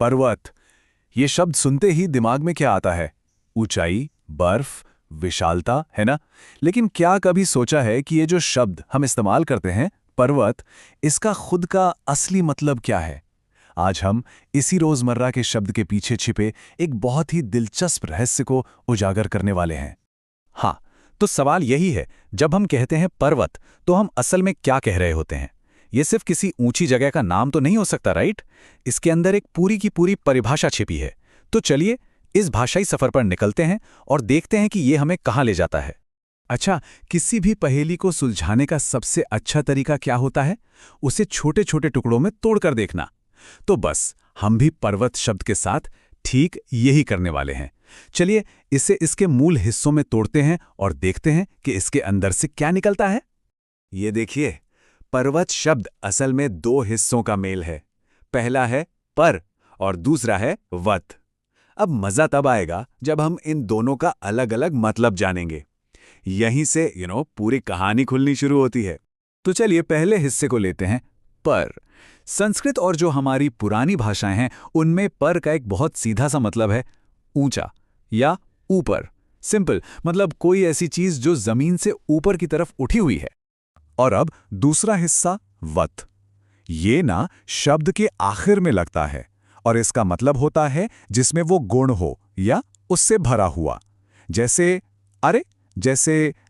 पर्वत। ये शब्द सुनते ही दिमाग में क्या आता है? ऊंचाई, बर्फ, विशालता, है ना? लेकिन क्या कभी सोचा है कि ये जो शब्द हम इस्तेमाल करते हैं, पर्वत, इसका खुद का असली मतलब क्या है? आज हम इसी रोजमर्रा के शब्द के पीछे छिपे एक बहुत ही दिलचस्प रहस्य को उजागर करने वाले हैं। हाँ, तो सवाल यही है, जब हम कहते हैं पर्वत, तो हम असल में क्या कह रहे होते हैं? ये सिर्फ किसी ऊंची जगह का नाम तो नहीं हो सकता, राइट? इसके अंदर एक पूरी की पूरी परिभाषा छिपी है। तो चलिए इस भाषाई सफर पर निकलते हैं और देखते हैं कि ये हमें कहाँ ले जाता है। अच्छा, किसी भी पहेली को सुलझाने का सबसे अच्छा तरीका क्या होता है? उसे छोटे छोटे टुकड़ों में तोड़कर देखना। तो बस हम भी पर्वत शब्द के साथ ठीक यही करने वाले हैं। चलिए इसे इसके मूल हिस्सों में तोड़ते हैं और देखते हैं कि इसके अंदर से क्या निकलता है। ये देखिए, पर्वत शब्द असल में दो हिस्सों का मेल है। पहला है पर और दूसरा है वत। अब मजा तब आएगा जब हम इन दोनों का अलग अलग मतलब जानेंगे। यहीं से पूरी कहानी खुलनी शुरू होती है। तो चलिए पहले हिस्से को लेते हैं, पर। संस्कृत और जो हमारी पुरानी भाषाएं हैं, उनमें पर का एक बहुत सीधा सा मतलब है ऊंचा या ऊपर। सिंपल, मतलब कोई ऐसी चीज जो जमीन से ऊपर की तरफ उठी हुई है। और अब दूसरा हिस्सा वत। ये ना शब्द के आखिर में लगता है और इसका मतलब होता है जिसमें वो गुण हो या उससे भरा हुआ। जैसे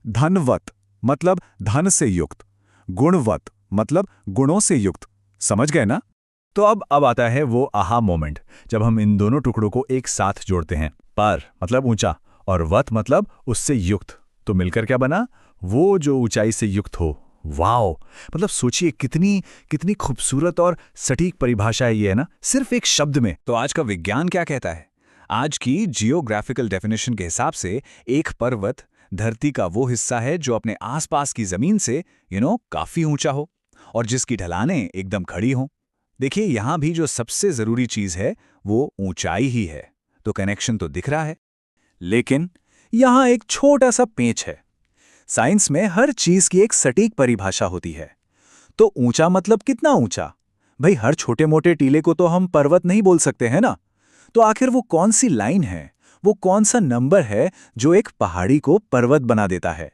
धनवत मतलब धन से युक्त, गुणवत मतलब गुणों से युक्त। समझ गए ना? तो अब आता है वो आहा मोमेंट, जब हम इन दोनों टुकड़ों को एक साथ जोड़ते हैं। पर मतलब ऊंचा और वत मतलब उससे युक्त। तो मिलकर क्या बना? वो जो ऊंचाई से युक्त हो। वाओ! मतलब सोचिए कितनी कितनी खूबसूरत और सटीक परिभाषा है ये, है ना, सिर्फ एक शब्द में। तो आज का विज्ञान क्या कहता है? आज की जियोग्राफिकल डेफिनेशन के हिसाब से एक पर्वत धरती का वो हिस्सा है जो अपने आसपास की जमीन से काफी ऊंचा हो और जिसकी ढलानें एकदम खड़ी हों। देखिए, यहां भी जो सबसे जरूरी चीज है वो ऊंचाई ही है। तो कनेक्शन तो दिख रहा है, लेकिन यहां एक छोटा सा पेंच है। साइंस में हर चीज की एक सटीक परिभाषा होती है। तो ऊंचा मतलब कितना ऊंचा? भाई, हर छोटे मोटे टीले को तो हम पर्वत नहीं बोल सकते हैं ना। तो आखिर वो कौन सी लाइन है, वो कौन सा नंबर है जो एक पहाड़ी को पर्वत बना देता है?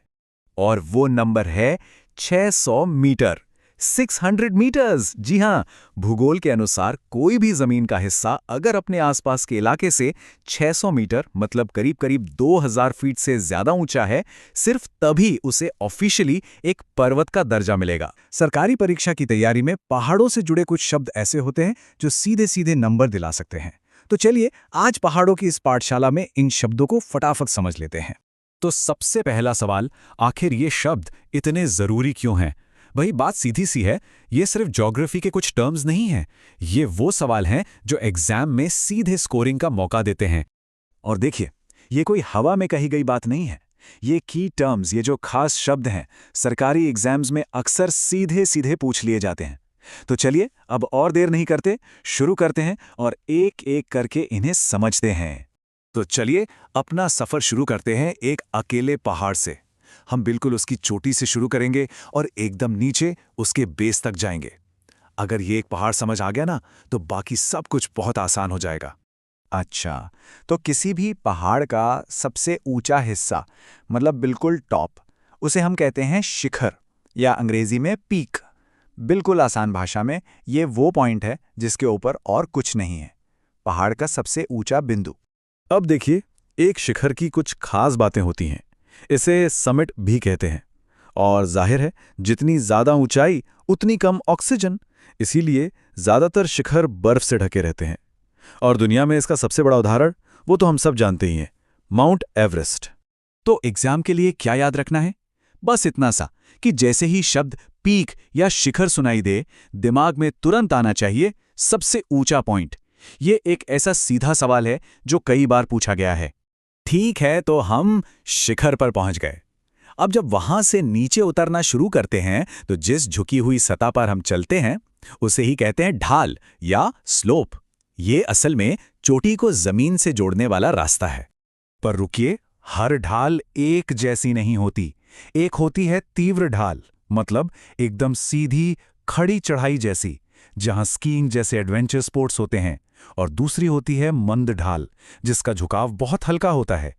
और वो नंबर है 600 मीटर। 600 मीटर्स। जी हां, भूगोल के अनुसार कोई भी जमीन का हिस्सा अगर अपने आसपास के इलाके से 600 मीटर मतलब करीब करीब 2000 फीट से ज्यादा ऊंचा है, सिर्फ तभी उसे ऑफिशियली एक पर्वत का दर्जा मिलेगा। सरकारी परीक्षा की तैयारी में पहाड़ों से जुड़े कुछ शब्द ऐसे होते हैं जो सीधे सीधे नंबर दिला सकते हैं। तो चलिए आज पहाड़ों की इस पाठशाला में इन शब्दों को फटाफट समझ लेते हैं। तो सबसे पहला सवाल, आखिर ये शब्द इतने जरूरी क्यों हैं? भाई, बात सीधी सी है, ये सिर्फ ज्योग्राफी के कुछ टर्म्स नहीं हैं। ये वो सवाल हैं जो एग्जाम में सीधे स्कोरिंग का मौका देते हैं। और देखिए, ये कोई हवा में कही गई बात नहीं है। ये की टर्म्स, ये जो खास शब्द हैं, सरकारी एग्जाम्स में अक्सर सीधे सीधे पूछ लिए जाते हैं। तो चलिए अब और देर नहीं करते, शुरू करते हैं और एक एक करके इन्हें समझते हैं। तो चलिए अपना सफर शुरू करते हैं एक अकेले पहाड़ से। हम बिल्कुल उसकी चोटी से शुरू करेंगे और एकदम नीचे उसके बेस तक जाएंगे। अगर ये एक पहाड़ समझ आ गया ना, तो बाकी सब कुछ बहुत आसान हो जाएगा। अच्छा, तो किसी भी पहाड़ का सबसे ऊंचा हिस्सा मतलब बिल्कुल टॉप, उसे हम कहते हैं शिखर या अंग्रेजी में पीक। बिल्कुल आसान भाषा में ये वो पॉइंट है जिसके ऊपर और कुछ नहीं है, पहाड़ का सबसे ऊंचा बिंदु। अब देखिए, एक शिखर की कुछ खास बातें होती हैं। इसे समिट भी कहते हैं। और जाहिर है, जितनी ज्यादा ऊंचाई उतनी कम ऑक्सीजन, इसीलिए ज्यादातर शिखर बर्फ से ढके रहते हैं। और दुनिया में इसका सबसे बड़ा उदाहरण वो तो हम सब जानते ही हैं, माउंट एवरेस्ट। तो एग्जाम के लिए क्या याद रखना है? बस इतना सा कि जैसे ही शब्द पीक या शिखर सुनाई दे, दिमाग में तुरंत आना चाहिए सबसे ऊंचा पॉइंट। ये एक ऐसा सीधा सवाल है जो कई बार पूछा गया है। ठीक है, तो हम शिखर पर पहुंच गए। अब जब वहां से नीचे उतरना शुरू करते हैं, तो जिस झुकी हुई सतह पर हम चलते हैं उसे ही कहते हैं ढाल या स्लोप। ये असल में चोटी को जमीन से जोड़ने वाला रास्ता है। पर रुकिए, हर ढाल एक जैसी नहीं होती। एक होती है तीव्र ढाल, मतलब एकदम सीधी खड़ी चढ़ाई जैसी, जहां स्कीइंग जैसे एडवेंचर स्पोर्ट्स होते हैं। और दूसरी होती है मंद ढाल, जिसका झुकाव बहुत हल्का होता है।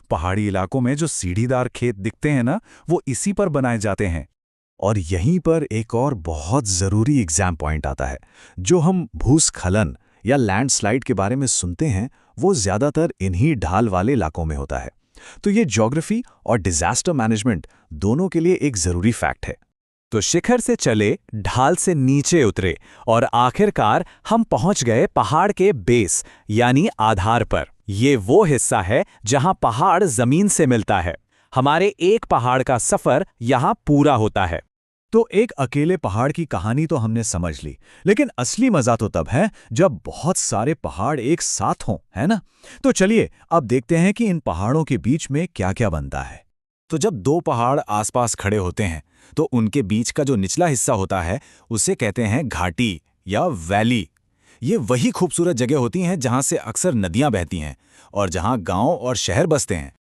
पहाड़ी इलाकों में जो सीढ़ीदार खेत दिखते हैं ना, वो इसी पर बनाए जाते हैं। और यहीं पर एक और बहुत ज़रूरी एग्जाम पॉइंट आता है। जो हम भूस्खलन या लैंडस्लाइड के बारे में सुनते हैं, वो ज़्यादातर इन्हीं ढाल वाले इलाकों में होता है। तो ये ज्योग्राफी और डिजास्टर मैनेजमेंट दोनों के लिए एक ज़रूरी फैक्ट है। तो शिखर से चले, ढाल से नीचे उतरे और आखिरकार हम पहुंच गए पहाड़ के बेस यानी आधार पर। ये वो हिस्सा है जहां पहाड़ जमीन से मिलता है। हमारे एक पहाड़ का सफर यहां पूरा होता है। तो एक अकेले पहाड़ की कहानी तो हमने समझ ली, लेकिन असली मजा तो तब है जब बहुत सारे पहाड़ एक साथ हों, है ना? तो चलिए अब देखते हैं कि इन पहाड़ों के बीच में क्या-क्या बनता है। तो जब दो पहाड़ आसपास खड़े होते हैं, तो उनके बीच का जो निचला हिस्सा होता है, उसे कहते हैं घाटी या वैली। ये वही खूबसूरत जगह होती हैं जहां से अक्सर नदियां बहती हैं और जहां गांव और शहर बसते हैं।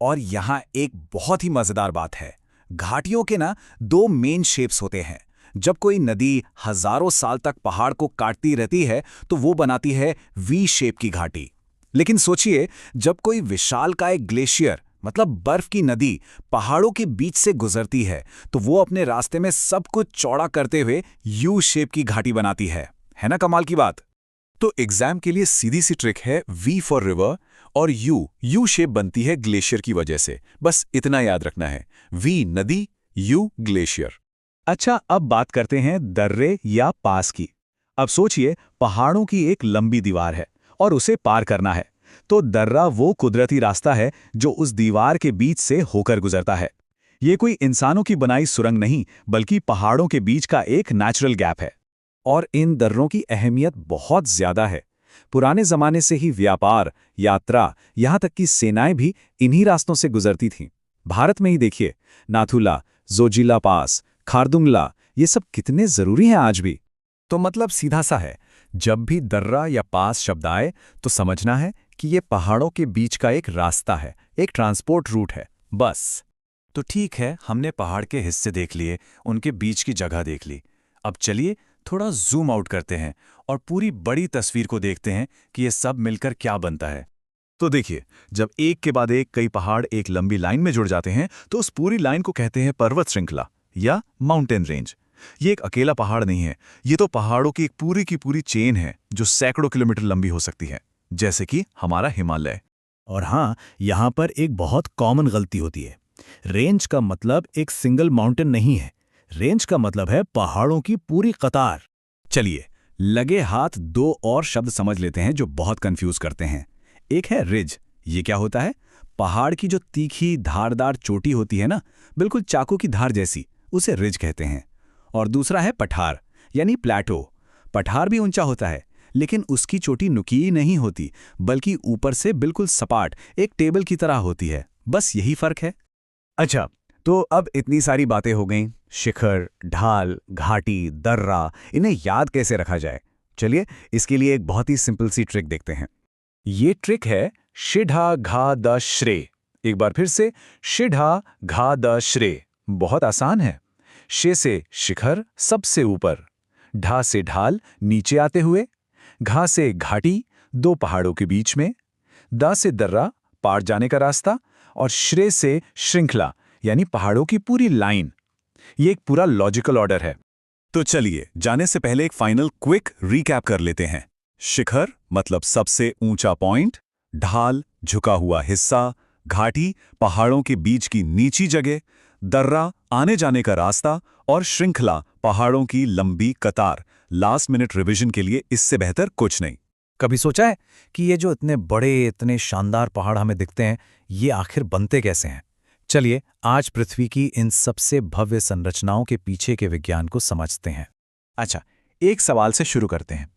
और यहाँ एक बहुत ही मजेदार बात है। घाटियों के ना दो मेन शेप्स होते हैं। जब कोई नदी हजारों साल तक पहाड़ को काटती रहती है, तो वो बनाती है वी शेप की घाटी। लेकिन सोचिए, जब कोई विशालकाय ग्लेशियर मतलब बर्फ की नदी पहाड़ों के बीच से गुजरती है, तो वो अपने रास्ते में सब कुछ चौड़ा करते हुए यू शेप की घाटी बनाती है ना? कमाल की बात। तो एग्जाम के लिए सीधी सी ट्रिक है, वी फॉर रिवर और यू शेप बनती है ग्लेशियर की वजह से। बस इतना याद रखना है, वी नदी, यू ग्लेशियर। अच्छा, अब बात करते हैं दर्रे या पास की। अब सोचिए, पहाड़ों की एक लंबी दीवार है और उसे पार करना है। तो दर्रा वो कुदरती रास्ता है जो उस दीवार के बीच से होकर गुजरता है। ये कोई इंसानों की बनाई सुरंग नहीं, बल्कि पहाड़ों के बीच का एक नेचुरल गैप है। और इन दर्रों की अहमियत बहुत ज्यादा है। पुराने जमाने से ही व्यापार, यात्रा, यहाँ तक कि सेनाएं भी इन्हीं रास्तों से गुजरती थीं। भारत में ही देखिए, नाथुला, जोजिला पास, खारदुंगला, ये सब कितने जरूरी हैं आज भी। तो मतलब सीधा सा है, जब भी दर्रा या पास शब्द आए तो समझना है कि ये पहाड़ों के बीच का एक रास्ता है, एक ट्रांसपोर्ट रूट है, बस। तो ठीक है, हमने पहाड़ के हिस्से देख लिए, उनके बीच की जगह देख ली। अब चलिए थोड़ा जूम आउट करते हैं और पूरी बड़ी तस्वीर को देखते हैं कि ये सब मिलकर क्या बनता है। तो देखिए, जब एक के बाद एक कई पहाड़ एक लंबी लाइन में जुड़ जाते हैं, तो उस पूरी लाइन को कहते हैं पर्वत श्रृंखला या माउंटेन रेंज। ये एक अकेला पहाड़ नहीं है, ये तो पहाड़ों की एक पूरी चेन है जो सैकड़ों किलोमीटर लंबी हो सकती है, जैसे कि हमारा हिमालय। और हाँ, यहाँ पर एक बहुत कॉमन गलती होती है। रेंज का मतलब एक सिंगल माउंटेन नहीं है, रेंज का मतलब है पहाड़ों की पूरी कतार। चलिए, लगे हाथ दो और शब्द समझ लेते हैं जो बहुत कंफ्यूज करते हैं। एक है रिज। ये क्या होता है? पहाड़ की जो तीखी धारदार चोटी होती है ना, बिल्कुल चाकू की धार जैसी, उसे रिज कहते हैं। और दूसरा है पठार यानी प्लेटो। पठार भी ऊंचा होता है, लेकिन उसकी चोटी नुकीली नहीं होती, बल्कि ऊपर से बिल्कुल सपाट एक टेबल की तरह होती है। बस यही फर्क है। अच्छा, तो अब इतनी सारी बातें हो गईं, शिखर, ढाल, घाटी, दर्रा, इन्हें याद कैसे रखा जाए? चलिए, इसके लिए एक बहुत ही सिंपल सी ट्रिक देखते हैं। ये ट्रिक है शिढ़ा घा द श्रे। एक बार फिर से, शिढ़ा घा द श्रे। बहुत आसान है। शे से शिखर सबसे ऊपर, ढा से ढाल नीचे आते हुए, घा से घाटी दो पहाड़ों के बीच में, दा से दर्रा पार जाने का रास्ता, और श्रे से श्रृंखला यानी पहाड़ों की पूरी लाइन। ये एक पूरा लॉजिकल ऑर्डर है। तो चलिए, जाने से पहले एक फाइनल क्विक रीकैप कर लेते हैं। शिखर मतलब सबसे ऊंचा पॉइंट, ढाल झुका हुआ हिस्सा, घाटी पहाड़ों के बीच की नीची जगह, दर्रा आने जाने का रास्ता, और श्रृंखला पहाड़ों की लंबी कतार। लास्ट मिनट रिवीजन के लिए इससे बेहतर कुछ नहीं। कभी सोचा है कि ये जो इतने बड़े, इतने शानदार पहाड़ हमें दिखते हैं, ये आखिर बनते कैसे हैं? चलिए, आज पृथ्वी की इन सबसे भव्य संरचनाओं के पीछे के विज्ञान को समझते हैं। अच्छा, एक सवाल से शुरू करते हैं।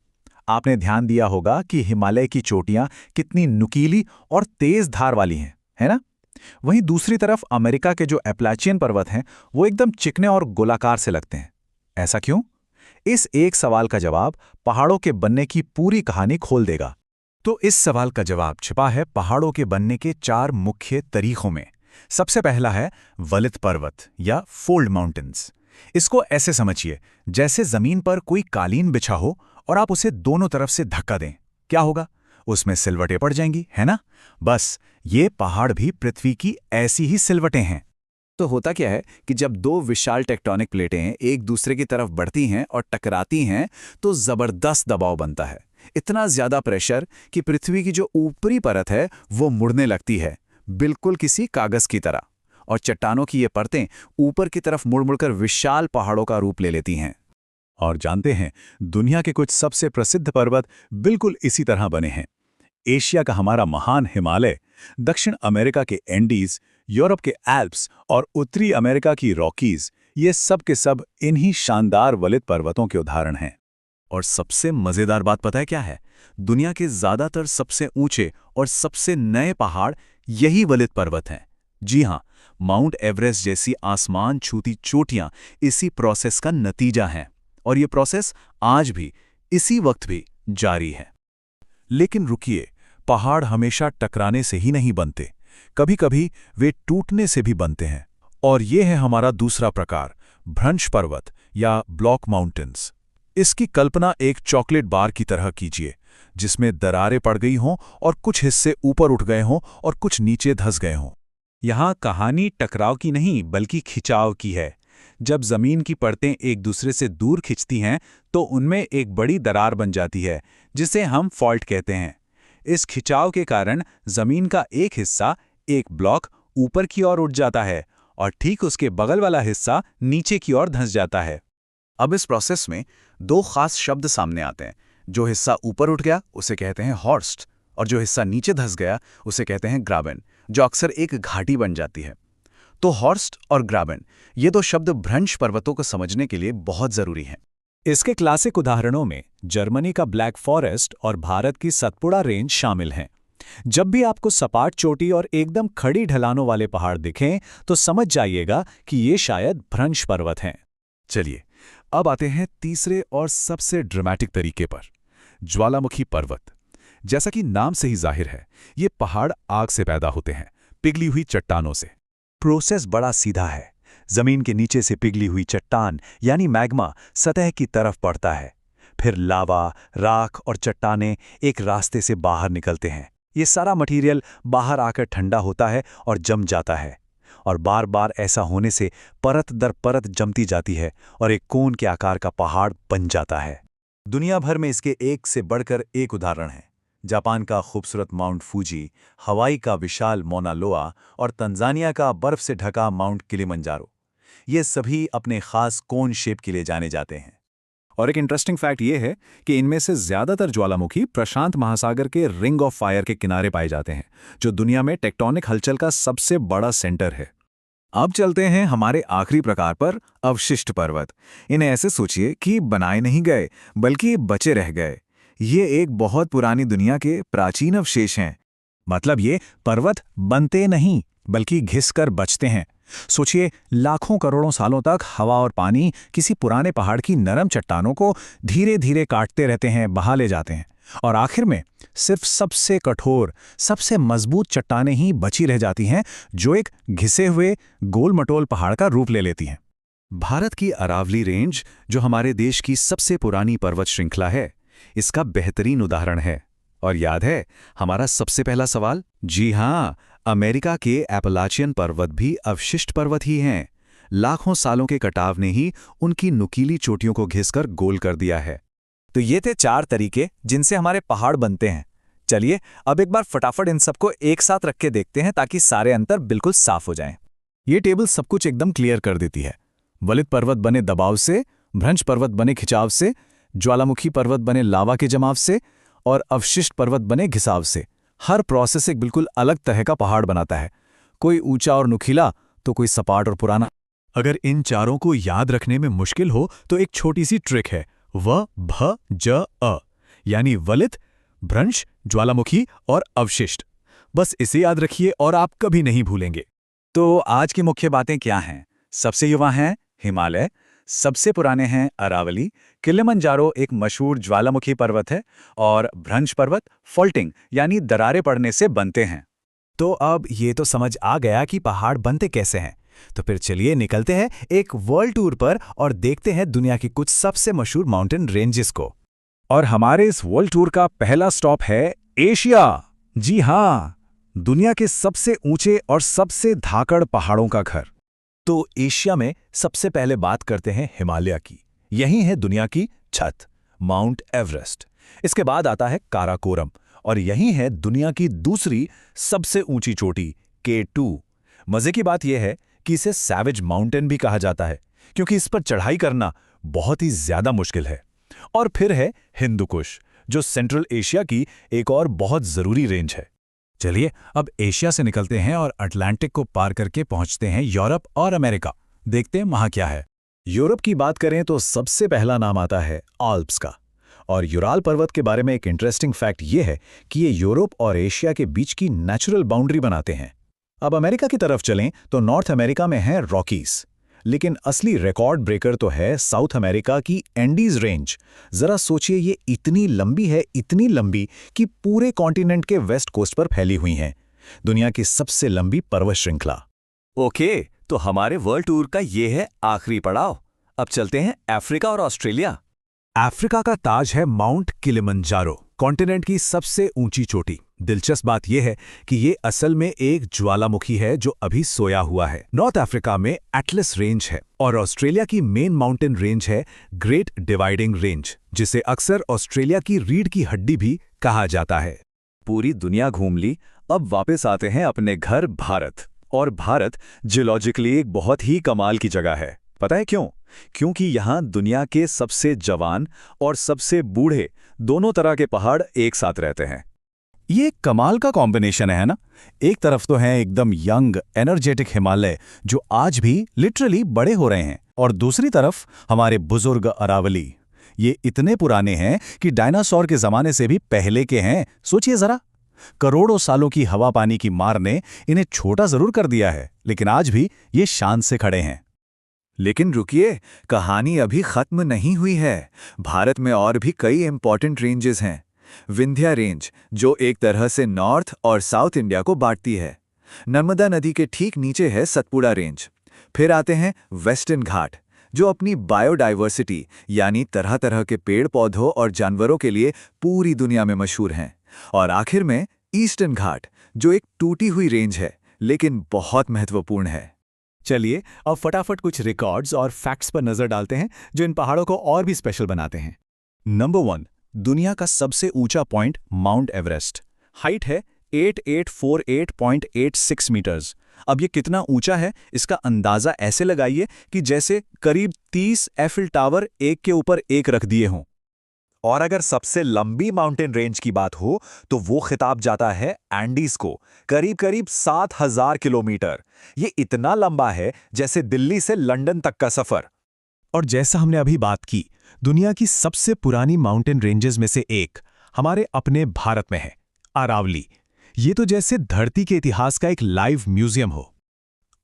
आपने ध्यान दिया होगा कि हिमालय की चोटियां कितनी नुकीली और तेज धार वाली हैं, है ना? वहीं दूसरी तरफ अमेरिका के जो एप्लाचियन पर्वत हैं, वो एकदम चिकने और गोलाकार से लगते हैं। ऐसा क्यों? इस एक सवाल का जवाब पहाड़ों के बनने की पूरी कहानी खोल देगा। तो इस सवाल का जवाब छिपा है पहाड़ों के बनने के 4 मुख्य तरीकों में। सबसे पहला है वलित पर्वत या फोल्ड माउंटेन्स। इसको ऐसे समझिए, जैसे जमीन पर कोई कालीन बिछा हो और आप उसे दोनों तरफ से धक्का दें, क्या होगा? उसमें सिलवटें पड़ जाएंगी, है ना? बस ये पहाड़ भी पृथ्वी की ऐसी ही सिलवटें हैं। तो होता क्या है कि जब दो विशाल टेक्टोनिक प्लेटें एक दूसरे की तरफ बढ़ती हैं और टकराती हैं तो जबरदस्त दबाव बनता है। इतना ज्यादा प्रेशर कि पृथ्वी की जो ऊपरी परत है वो मुड़ने लगती है, बिल्कुल किसी कागज की तरह। और चट्टानों की ये परतें ऊपर की तरफ मुड़ मुड़कर विशाल पहाड़ों का रूप ले लेती हैं। और जानते हैं, दुनिया के कुछ सबसे प्रसिद्ध पर्वत बिल्कुल इसी तरह बने हैं। एशिया का हमारा महान हिमालय, दक्षिण अमेरिका के एंडीज, यूरोप के एल्प्स और उत्तरी अमेरिका की रॉकीज, ये सब के सब इन्हीं शानदार वलित पर्वतों के उदाहरण हैं। और सबसे मजेदार बात पता है क्या है? दुनिया के ज्यादातर सबसे ऊंचे और सबसे नए पहाड़ यही वलित पर्वत हैं। जी हां, माउंट एवरेस्ट जैसी आसमान छूती चोटियां इसी प्रोसेस का नतीजा हैं। और ये प्रोसेस आज भी, इसी वक्त भी जारी है। लेकिन रुकिए, पहाड़ हमेशा टकराने से ही नहीं बनते, कभी-कभी वे टूटने से भी बनते हैं। और ये है हमारा दूसरा प्रकार, भ्रंश पर्वत या ब्लॉक माउंटेन्स। इसकी कल्पना एक चॉकलेट बार की तरह कीजिए, जिसमें दरारें पड़ गई हों और कुछ हिस्से ऊपर उठ गए हों और कुछ नीचे धंस गए हों। यहाँ कहानी टकराव की नहीं बल्कि खिंचाव की है। जब जमीन की परतें एक दूसरे से दूर खिंचती हैं तो उनमें एक बड़ी दरार बन जाती है, जिसे हम फॉल्ट कहते हैं। इस खिंचाव के कारण जमीन का एक हिस्सा, एक ब्लॉक, ऊपर की ओर उठ जाता है और ठीक उसके बगल वाला हिस्सा नीचे की ओर धंस जाता है। अब इस प्रोसेस में दो खास शब्द सामने आते हैं। जो हिस्सा ऊपर उठ गया उसे कहते हैं हॉर्स्ट, और जो हिस्सा नीचे धंस गया उसे कहते हैं ग्राबेन, जो अक्सर एक घाटी बन जाती है। तो हॉर्स्ट और ग्राबेन, ये दो शब्द भ्रंश पर्वतों को समझने के लिए बहुत जरूरी हैं। इसके क्लासिक उदाहरणों में जर्मनी का ब्लैक फॉरेस्ट और भारत की सतपुड़ा रेंज शामिल हैं। जब भी आपको सपाट चोटी और एकदम खड़ी ढलानों वाले पहाड़ दिखें तो समझ जाइएगा कि ये शायद भ्रंश पर्वत हैं। चलिए, अब आते हैं तीसरे और सबसे ड्रामेटिक तरीके पर, ज्वालामुखी पर्वत। जैसा कि नाम से ही जाहिर है, ये पहाड़ आग से पैदा होते हैं, पिघली हुई चट्टानों से। प्रोसेस बड़ा सीधा है। जमीन के नीचे से पिघली हुई चट्टान यानी मैग्मा सतह की तरफ बढ़ता है। फिर लावा, राख और चट्टानें एक रास्ते से बाहर निकलते हैं। ये सारा मटेरियल बाहर आकर ठंडा होता है और जम जाता है। और बार बार ऐसा होने से परत दर परत जमती जाती है और एक कोन के आकार का पहाड़ बन जाता है। दुनिया भर में इसके एक से बढ़कर एक उदाहरण हैं। जापान का खूबसूरत माउंट फूजी, हवाई का विशाल मौना लोआ और तंजानिया का बर्फ से ढका माउंट किलिमंजारो। ये सभी अपने खास कोन शेप के लिए जाने जाते हैं। और एक इंटरेस्टिंग फैक्ट ये है कि इनमें से ज्यादातर ज्वालामुखी प्रशांत महासागर के रिंग ऑफ फायर के किनारे पाए जाते हैं, जो दुनिया में टेक्टोनिक हलचल का सबसे बड़ा सेंटर है। अब चलते हैं हमारे आखिरी प्रकार पर, अवशिष्ट पर्वत। इन्हें ऐसे सोचिए कि बनाए नहीं गए बल्कि बचे रह गए। ये एक बहुत पुरानी दुनिया के प्राचीन अवशेष हैं। मतलब ये पर्वत बनते नहीं बल्कि घिसकर बचते हैं। सोचिए, लाखों करोड़ों सालों तक हवा और पानी किसी पुराने पहाड़ की नरम चट्टानों को धीरे धीरे काटते रहते हैं, बहा ले जाते हैं, और आखिर में सिर्फ सबसे कठोर, सबसे मजबूत चट्टानें ही बची रह जाती हैं, जो एक घिसे हुए गोल मटोल पहाड़ का रूप ले लेती हैं। भारत की अरावली रेंज, जो हमारे देश की सबसे पुरानी पर्वत श्रृंखला है, इसका बेहतरीन उदाहरण है। और याद है हमारा सबसे पहला सवाल? जी हां, अमेरिका के एपलाचियन पर्वत भी अवशिष्ट पर्वत ही हैं। लाखों सालों के कटाव ने ही उनकी नुकीली चोटियों को घिसकर गोल कर दिया है। तो ये थे 4 तरीके जिनसे हमारे पहाड़ बनते हैं। चलिए अब एक बार फटाफट इन सबको एक साथ रख के देखते हैं, ताकि सारे अंतर बिल्कुल साफ हो जाएं। ये टेबल सब कुछ एकदम क्लियर कर देती है। वलित पर्वत बने दबाव से, भ्रंश पर्वत बने खिंचाव से, ज्वालामुखी पर्वत बने लावा के जमाव से, और अवशिष्ट पर्वत बने घिसाव से। हर प्रोसेस एक बिल्कुल अलग तरह का पहाड़ बनाता है, कोई ऊंचा और नुकीला तो कोई सपाट और पुराना। अगर इन चारों को याद रखने में मुश्किल हो तो एक छोटी सी ट्रिक है, व भ ज अ, यानी वलित, भ्रंश, ज्वालामुखी और अवशिष्ट। बस इसे याद रखिए और आप कभी नहीं भूलेंगे। तो आज की मुख्य बातें क्या हैं? सबसे युवा हैं हिमालय, सबसे पुराने हैं अरावली, किलिमंजारो एक मशहूर ज्वालामुखी पर्वत है, और भ्रंश पर्वत फॉल्टिंग यानी दरारें पड़ने से बनते हैं। तो अब ये तो समझ आ गया कि पहाड़ बनते कैसे हैं। तो फिर चलिए निकलते हैं एक वर्ल्ड टूर पर और देखते हैं दुनिया की कुछ सबसे मशहूर माउंटेन रेंजेस को। और हमारे इस वर्ल्ड टूर का पहला स्टॉप है एशिया। जी हाँ, दुनिया के सबसे ऊंचे और सबसे धाकड़ पहाड़ों का घर। तो एशिया में सबसे पहले बात करते हैं हिमालय की। यही है दुनिया की छत, माउंट एवरेस्ट। इसके बाद आता है काराकोरम, और यही है दुनिया की दूसरी सबसे ऊंची चोटी, K2। मजे की बात यह है कि इसे सैवेज माउंटेन भी कहा जाता है, क्योंकि इस पर चढ़ाई करना बहुत ही ज्यादा मुश्किल है। और फिर है हिंदू कुश, जो सेंट्रल एशिया की एक और बहुत जरूरी रेंज है। चलिए अब एशिया से निकलते हैं और अटलांटिक को पार करके पहुंचते हैं यूरोप और अमेरिका। देखते हैं वहां क्या है। यूरोप की बात करें तो सबसे पहला नाम आता है आल्प्स का। और यूराल पर्वत के बारे में एक इंटरेस्टिंग फैक्ट ये है कि ये यूरोप और एशिया के बीच की नेचुरल बाउंड्री बनाते हैं। अब अमेरिका की तरफ चलें तो नॉर्थ अमेरिका में है रॉकीज, लेकिन असली रिकॉर्ड ब्रेकर तो है साउथ अमेरिका की एंडीज रेंज। जरा सोचिए, ये इतनी लंबी है, इतनी लंबी कि पूरे कॉन्टिनेंट के वेस्ट कोस्ट पर फैली हुई हैं। दुनिया की सबसे लंबी पर्वत श्रृंखला। ओके, तो हमारे वर्ल्ड टूर का ये है आखिरी पड़ाव। अब चलते हैं अफ्रीका और ऑस्ट्रेलिया। अफ्रीका का ताज है माउंट किलिमंजारो, कॉन्टिनेंट की सबसे ऊंची चोटी। दिलचस्प बात यह है कि ये असल में एक ज्वालामुखी है जो अभी सोया हुआ है। नॉर्थ अफ्रीका में एटलस रेंज है और ऑस्ट्रेलिया की मेन माउंटेन रेंज है ग्रेट डिवाइडिंग रेंज, जिसे अक्सर ऑस्ट्रेलिया की रीढ़ की हड्डी भी कहा जाता है। पूरी दुनिया घूम ली, अब वापस आते हैं अपने घर भारत। और भारत जियोलॉजिकली एक बहुत ही कमाल की जगह है। पता है क्यों? क्योंकि यहाँ दुनिया के सबसे जवान और सबसे बूढ़े दोनों तरह के पहाड़ एक साथ रहते हैं। ये एक कमाल का कॉम्बिनेशन है ना। एक तरफ तो है एकदम यंग एनर्जेटिक हिमालय जो आज भी लिटरली बड़े हो रहे हैं, और दूसरी तरफ हमारे बुजुर्ग अरावली। ये इतने पुराने हैं कि डायनासोर के जमाने से भी पहले के हैं। सोचिए जरा, करोड़ों सालों की हवा पानी की मार ने इन्हें छोटा जरूर कर दिया है, लेकिन आज भी ये शान से खड़े हैं। लेकिन रुकिए, कहानी अभी खत्म नहीं हुई है। भारत में और भी कई इंपॉर्टेंट रेंजेस हैं। विंध्या रेंज, जो एक तरह से नॉर्थ और साउथ इंडिया को बांटती है। नर्मदा नदी के ठीक नीचे है सतपुड़ा रेंज। फिर आते हैं वेस्टर्न घाट, जो अपनी बायोडाइवर्सिटी यानी तरह तरह के पेड़ पौधों और जानवरों के लिए पूरी दुनिया में मशहूर हैं। और आखिर में ईस्टर्न घाट, जो एक टूटी हुई रेंज है लेकिन बहुत महत्वपूर्ण है। चलिए अब फटाफट कुछ रिकॉर्ड्स और फैक्ट्स पर नजर डालते हैं जो इन पहाड़ों को और भी स्पेशल बनाते हैं। नंबर 1, दुनिया का सबसे ऊंचा पॉइंट माउंट एवरेस्ट। हाइट है 8848.86 मीटर्स। अब ये कितना ऊंचा है इसका अंदाजा ऐसे लगाइए कि जैसे करीब 30 एफिल टावर एक के ऊपर एक रख दिए हों। और अगर सबसे लंबी माउंटेन रेंज की बात हो तो वो खिताब जाता है एंडीज को, करीब करीब 7000 किलोमीटर। ये इतना लंबा है जैसे दिल्ली से लंदन तक का सफर। और जैसा हमने अभी बात की, दुनिया की सबसे पुरानी माउंटेन रेंजेस में से एक हमारे अपने भारत में है, अरावली। ये तो जैसे धरती के इतिहास का एक लाइव म्यूजियम हो।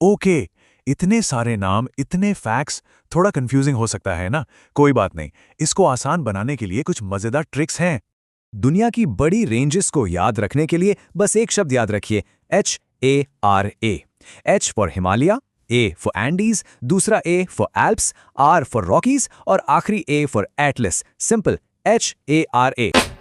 ओके, इतने सारे नाम, इतने फैक्ट्स, थोड़ा कंफ्यूजिंग हो सकता है ना? कोई बात नहीं, इसको आसान बनाने के लिए कुछ मजेदार ट्रिक्स हैं। दुनिया की बड़ी रेंजेस को याद रखने के लिए बस एक शब्द याद रखिए, HARA। H for Himalaya, A for Andes, दूसरा A for Alps, R for Rockies और आखिरी A for Atlas. Simple, HARA।